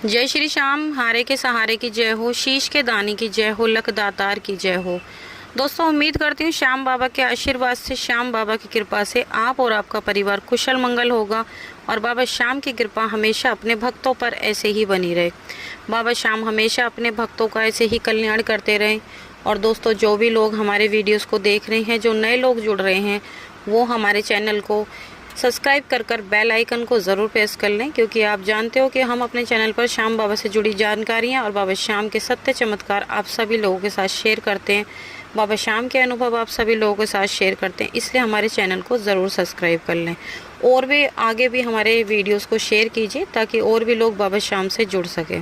जय श्री श्याम, हारे के सहारे की जय हो, शीश के दानी की जय हो, लक दातार की जय हो। दोस्तों, उम्मीद करती हूँ श्याम बाबा के आशीर्वाद से, श्याम बाबा की कृपा से आप और आपका परिवार कुशल मंगल होगा और बाबा श्याम की कृपा हमेशा अपने भक्तों पर ऐसे ही बनी रहे। बाबा श्याम हमेशा अपने भक्तों का ऐसे ही कल्याण करते रहें। और दोस्तों, जो भी लोग हमारे वीडियोस को देख रहे हैं, जो नए लोग जुड़ रहे हैं, वो हमारे चैनल को सब्सक्राइब कर बेल आइकन को ज़रूर प्रेस कर लें, क्योंकि आप जानते हो कि हम अपने चैनल पर श्याम बाबा से जुड़ी जानकारियाँ और बाबा श्याम के सत्य चमत्कार आप सभी लोगों के साथ शेयर करते हैं। बाबा श्याम के अनुभव आप सभी लोगों के साथ शेयर करते हैं, इसलिए हमारे चैनल को ज़रूर सब्सक्राइब कर लें और भी आगे भी हमारे वीडियोस को शेयर कीजिए ताकि और भी लोग बाबा श्याम से जुड़ सकें।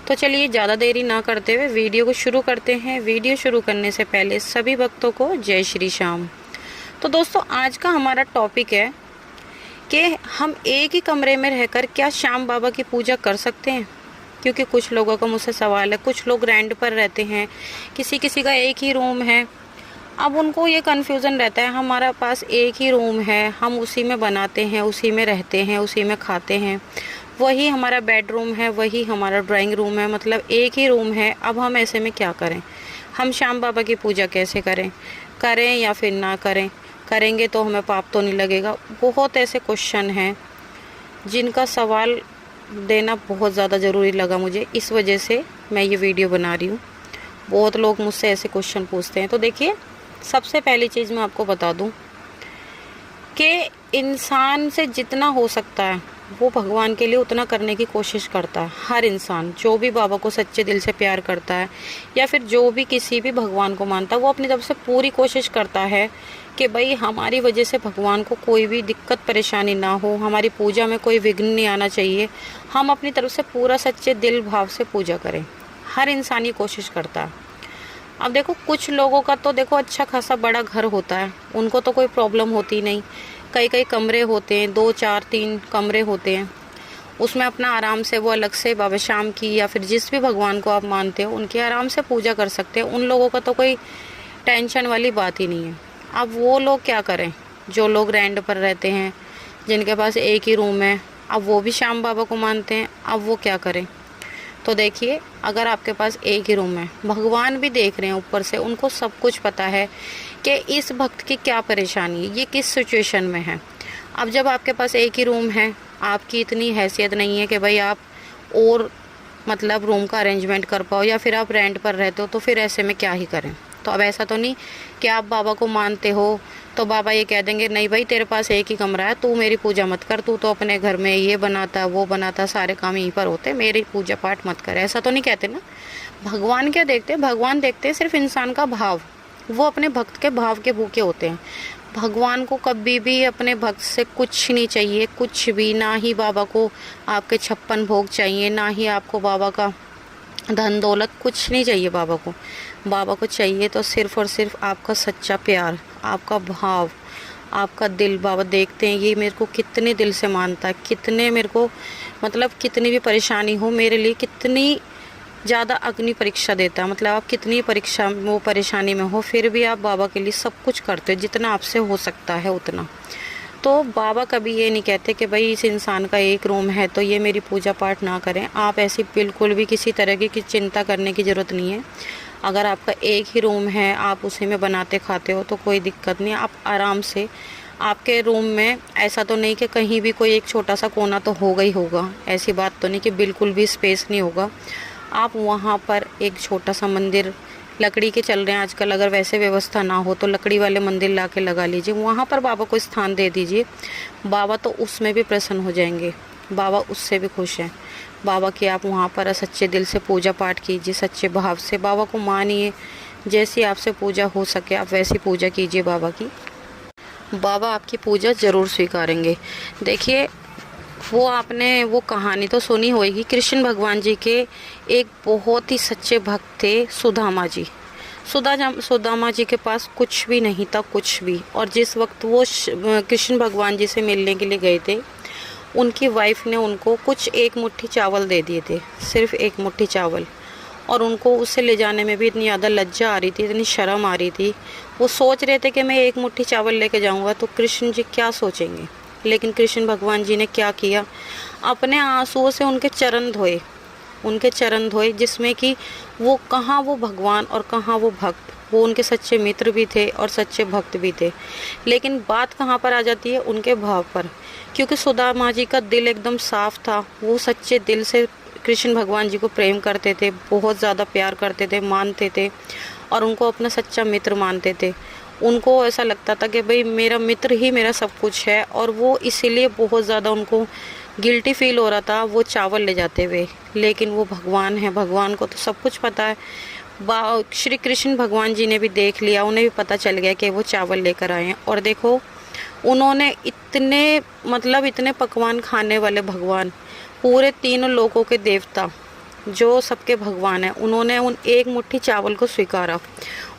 तो चलिए, ज़्यादा देरी ना करते हुए वीडियो को शुरू करते हैं। वीडियो शुरू करने से पहले सभी भक्तों को जय श्री श्याम। तो दोस्तों, आज का हमारा टॉपिक है कि हम एक ही कमरे में रहकर क्या श्याम बाबा की पूजा कर सकते हैं। क्योंकि कुछ लोगों का मुझसे सवाल है, कुछ लोग रेंट पर रहते हैं, किसी किसी का एक ही रूम है। अब उनको ये कन्फ्यूज़न रहता है, हमारा पास एक ही रूम है, हम उसी में बनाते हैं, उसी में रहते हैं, उसी में खाते हैं, वही हमारा बेडरूम है, वही हमारा ड्राइंग रूम है, मतलब एक ही रूम है। अब हम ऐसे में क्या करें, हम श्याम बाबा की पूजा कैसे करें या फिर ना करें, करेंगे तो हमें पाप तो नहीं लगेगा। बहुत ऐसे क्वेश्चन हैं जिनका सवाल देना बहुत ज़्यादा ज़रूरी लगा मुझे, इस वजह से मैं ये वीडियो बना रही हूँ। बहुत लोग मुझसे ऐसे क्वेश्चन पूछते हैं। तो देखिए, सबसे पहली चीज़ मैं आपको बता दूँ कि इंसान से जितना हो सकता है वो भगवान के लिए उतना करने की कोशिश करता है। हर इंसान जो भी बाबा को सच्चे दिल से प्यार करता है या फिर जो भी किसी भी भगवान को मानता है, वो अपनी तरफ से पूरी कोशिश करता है कि भाई हमारी वजह से भगवान को कोई भी दिक्कत परेशानी ना हो, हमारी पूजा में कोई विघ्न नहीं आना चाहिए, हम अपनी तरफ से पूरा सच्चे दिल भाव से पूजा करें। हर इंसान ये कोशिश करता है। अब देखो, कुछ लोगों का तो देखो अच्छा खासा बड़ा घर होता है, उनको तो कोई प्रॉब्लम होती नहीं। कई कई कमरे होते हैं, 2 4 3 कमरे होते हैं, उसमें अपना आराम से वो अलग से बाबा श्याम की या फिर जिस भी भगवान को आप मानते हो उनकी आराम से पूजा कर सकते हैं। उन लोगों का तो कोई टेंशन वाली बात ही नहीं है। अब वो लोग क्या करें, जो लोग रेंट पर रहते हैं, जिनके पास एक ही रूम है, अब वो भी श्याम बाबा को मानते हैं, अब वो क्या करें। तो देखिए, अगर आपके पास एक ही रूम है, भगवान भी देख रहे हैं ऊपर से, उनको सब कुछ पता है कि इस भक्त की क्या परेशानी है, ये किस सिचुएशन में है। अब जब आपके पास एक ही रूम है, आपकी इतनी हैसियत नहीं है कि भाई आप और मतलब रूम का अरेंजमेंट कर पाओ, या फिर आप रेंट पर रहते हो, तो फिर ऐसे में क्या ही करें। तो अब ऐसा तो नहीं कि आप बाबा को मानते हो तो बाबा ये कह देंगे नहीं भाई तेरे पास एक ही कमरा है, तू मेरी पूजा मत कर, तू तो अपने घर में ये बनाता वो बनाता, सारे काम यहीं पर होते, मेरी पूजा पाठ मत कर। ऐसा तो नहीं कहते ना। भगवान क्या देखते हैं, भगवान देखते हैं सिर्फ इंसान का भाव। वो अपने भक्त के भाव के भूखे होते हैं। भगवान को कभी भी अपने भक्त से कुछ नहीं चाहिए, कुछ भी। ना ही बाबा को आपके 56 भोग चाहिए, ना ही आपको बाबा का धन दौलत, कुछ नहीं चाहिए बाबा को। बाबा को चाहिए तो सिर्फ़ और सिर्फ आपका सच्चा प्यार, आपका भाव, आपका दिल। बाबा देखते हैं ये मेरे को कितने दिल से मानता है, कितने मेरे को मतलब कितनी भी परेशानी हो मेरे लिए कितनी ज़्यादा अग्नि परीक्षा देता है। मतलब आप कितनी परीक्षा वो परेशानी में हो, फिर भी आप बाबा के लिए सब कुछ करते हो, जितना आपसे हो सकता है उतना। तो बाबा कभी ये नहीं कहते कि भाई इस इंसान का एक रूम है तो ये मेरी पूजा पाठ ना करें। आप ऐसी बिल्कुल भी किसी तरह की चिंता करने की ज़रूरत नहीं है। अगर आपका एक ही रूम है, आप उसी में बनाते खाते हो, तो कोई दिक्कत नहीं। आप आराम से, आपके रूम में ऐसा तो नहीं कि कहीं भी कोई एक छोटा सा कोना तो होगा ही होगा, ऐसी बात तो नहीं कि बिल्कुल भी स्पेस नहीं होगा। आप वहाँ पर एक छोटा सा मंदिर, लकड़ी के चल रहे हैं आजकल, अगर वैसे व्यवस्था ना हो तो लकड़ी वाले मंदिर ला के लगा लीजिए, वहाँ पर बाबा को स्थान दे दीजिए। बाबा तो उसमें भी प्रसन्न हो जाएंगे, बाबा उससे भी खुश हैं। बाबा की आप वहाँ पर सच्चे दिल से पूजा पाठ कीजिए, सच्चे भाव से बाबा को मानिए। जैसी आपसे पूजा हो सके आप वैसी पूजा कीजिए बाबा की, बाबा आपकी पूजा ज़रूर स्वीकारेंगे। देखिए, वो आपने वो कहानी तो सुनी होगी, कृष्ण भगवान जी के एक बहुत ही सच्चे भक्त थे, सुदामा जी। सुदामा जी के पास कुछ भी नहीं था, कुछ भी। और जिस वक्त वो कृष्ण भगवान जी से मिलने के लिए गए थे, उनकी वाइफ ने उनको कुछ एक मुट्ठी चावल दे दिए थे, सिर्फ एक मुट्ठी चावल। और उनको उसे ले जाने में भी इतनी ज़्यादा लज्जा आ रही थी, इतनी शर्म आ रही थी। वो सोच रहे थे कि मैं एक मुट्ठी चावल लेके जाऊंगा तो कृष्ण जी क्या सोचेंगे। लेकिन कृष्ण भगवान जी ने क्या किया, अपने आंसुओं से उनके चरण धोए, उनके चरण धोए, जिसमें कि वो कहाँ वो भगवान और कहाँ वो भक्त, वो उनके सच्चे मित्र भी थे और सच्चे भक्त भी थे। लेकिन बात कहाँ पर आ जाती है, उनके भाव पर, क्योंकि सुदामा जी का दिल एकदम साफ था। वो सच्चे दिल से कृष्ण भगवान जी को प्रेम करते थे, बहुत ज़्यादा प्यार करते थे, मानते थे और उनको अपना सच्चा मित्र मानते थे। उनको ऐसा लगता था कि भाई मेरा मित्र ही मेरा सब कुछ है, और वो इसीलिए बहुत ज़्यादा उनको गिल्टी फील हो रहा था वो चावल ले जाते हुए। लेकिन वो भगवान है, भगवान को तो सब कुछ पता है। श्री कृष्ण भगवान जी ने भी देख लिया, उन्हें भी पता चल गया कि वो चावल लेकर आए हैं। और देखो उन्होंने इतने पकवान खाने वाले भगवान, पूरे तीनों लोगों के देवता जो सबके भगवान हैं, उन्होंने उन एक मुट्ठी चावल को स्वीकारा।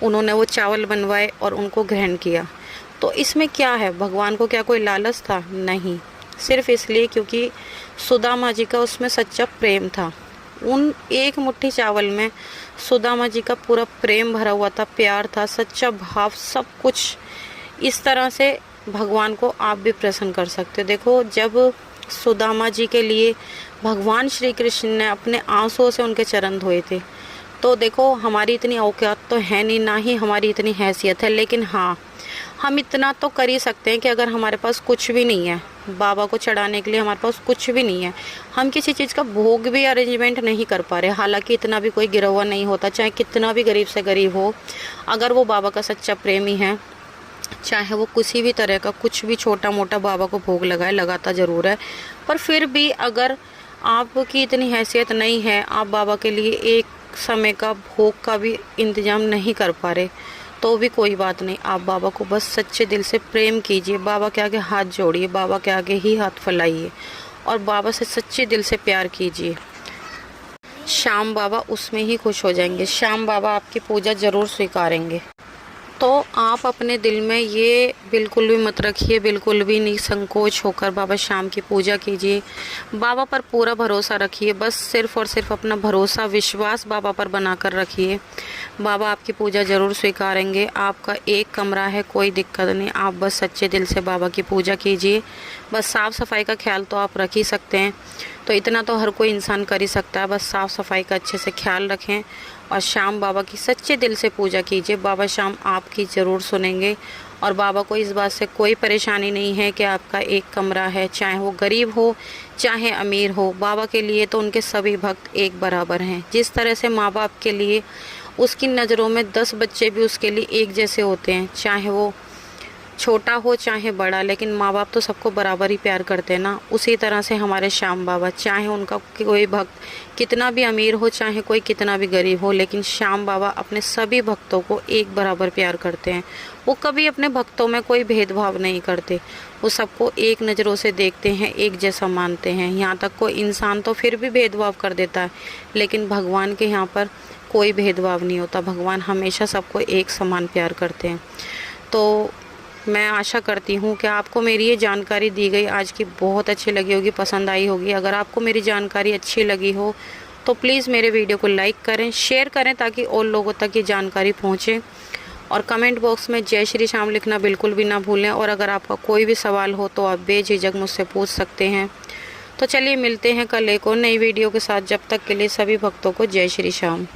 उन्होंने वो चावल बनवाए और उनको ग्रहण किया। तो इसमें क्या है, भगवान को क्या कोई लालच था? नहीं, सिर्फ इसलिए क्योंकि सुदामा जी का उसमें सच्चा प्रेम था। उन एक मुट्ठी चावल में सुदामा जी का पूरा प्रेम भरा हुआ था, प्यार था, सच्चा भाव, सब कुछ। इस तरह से भगवान को आप भी प्रसन्न कर सकते हो। देखो जब सुदामा जी के लिए भगवान श्री कृष्ण ने अपने आंसुओं से उनके चरण धोए थे, तो देखो हमारी इतनी औकात तो है नहीं, ना ही हमारी इतनी हैसियत है, लेकिन हाँ हम इतना तो कर ही सकते हैं कि अगर हमारे पास कुछ भी नहीं है, बाबा को चढ़ाने के लिए हमारे पास कुछ भी नहीं है, हम किसी चीज़ का भोग भी अरेंजमेंट नहीं कर पा रहे, हालांकि इतना भी कोई गिरा हुआ नहीं होता, चाहे कितना भी गरीब से गरीब हो, अगर वो बाबा का सच्चा प्रेमी है, चाहे वो किसी भी तरह का कुछ भी छोटा मोटा बाबा को भोग लगाए, लगाता ज़रूर है। पर फिर भी अगर आपकी इतनी हैसियत नहीं है, आप बाबा के लिए एक समय का भोग का भी इंतज़ाम नहीं कर पा रहे, तो भी कोई बात नहीं। आप बाबा को बस सच्चे दिल से प्रेम कीजिए, बाबा के आगे हाथ जोड़िए, बाबा के आगे ही हाथ फैलाइए और बाबा से सच्चे दिल से प्यार कीजिए। श्याम बाबा उसमें ही खुश हो जाएंगे, श्याम बाबा आपकी पूजा ज़रूर स्वीकारेंगे। तो आप अपने दिल में ये बिल्कुल भी मत रखिए, बिल्कुल भी निसंकोच होकर बाबा श्याम की पूजा कीजिए। बाबा पर पूरा भरोसा रखिए, बस सिर्फ़ और सिर्फ अपना भरोसा, विश्वास बाबा पर बनाकर रखिए। बाबा आपकी पूजा ज़रूर स्वीकारेंगे। आपका एक कमरा है, कोई दिक्कत नहीं, आप बस सच्चे दिल से बाबा की पूजा कीजिए। बस साफ़ सफाई का ख्याल तो आप रख ही सकते हैं, तो इतना तो हर कोई इंसान कर ही सकता है। बस साफ़ सफाई का अच्छे से ख्याल रखें और श्याम बाबा की सच्चे दिल से पूजा कीजिए। बाबा श्याम आपकी ज़रूर सुनेंगे और बाबा को इस बात से कोई परेशानी नहीं है कि आपका एक कमरा है, चाहे वो गरीब हो चाहे अमीर हो। बाबा के लिए तो उनके सभी भक्त एक बराबर हैं। जिस तरह से माँ बाप के लिए उसकी नज़रों में 10 बच्चे भी उसके लिए एक जैसे होते हैं, चाहे वो छोटा हो चाहे बड़ा, लेकिन माँ बाप तो सबको बराबर ही प्यार करते हैं ना। उसी तरह से हमारे श्याम बाबा, चाहे उनका कोई भक्त कितना भी अमीर हो चाहे कोई कितना भी गरीब हो, लेकिन श्याम बाबा अपने सभी भक्तों को एक बराबर प्यार करते हैं। वो कभी अपने भक्तों में कोई भेदभाव नहीं करते, वो सबको एक नज़रों से देखते हैं, एक जैसा मानते हैं। यहाँ तक कोई इंसान तो फिर भी भेदभाव कर देता है, लेकिन भगवान के यहाँ पर कोई भेदभाव नहीं होता। भगवान हमेशा सबको एक समान प्यार करते हैं। तो मैं आशा करती हूँ कि आपको मेरी ये जानकारी दी गई आज की बहुत अच्छी लगी होगी, पसंद आई होगी। अगर आपको मेरी जानकारी अच्छी लगी हो तो प्लीज़ मेरे वीडियो को लाइक करें, शेयर करें ताकि और लोगों तक ये जानकारी पहुँचे। और कमेंट बॉक्स में जय श्री श्याम लिखना बिल्कुल भी ना भूलें। और अगर आपका कोई भी सवाल हो तो आप बेझिझक मुझसे पूछ सकते हैं। तो चलिए मिलते हैं कल एक और नई वीडियो के साथ। जब तक के लिए सभी भक्तों को जय श्री श्याम।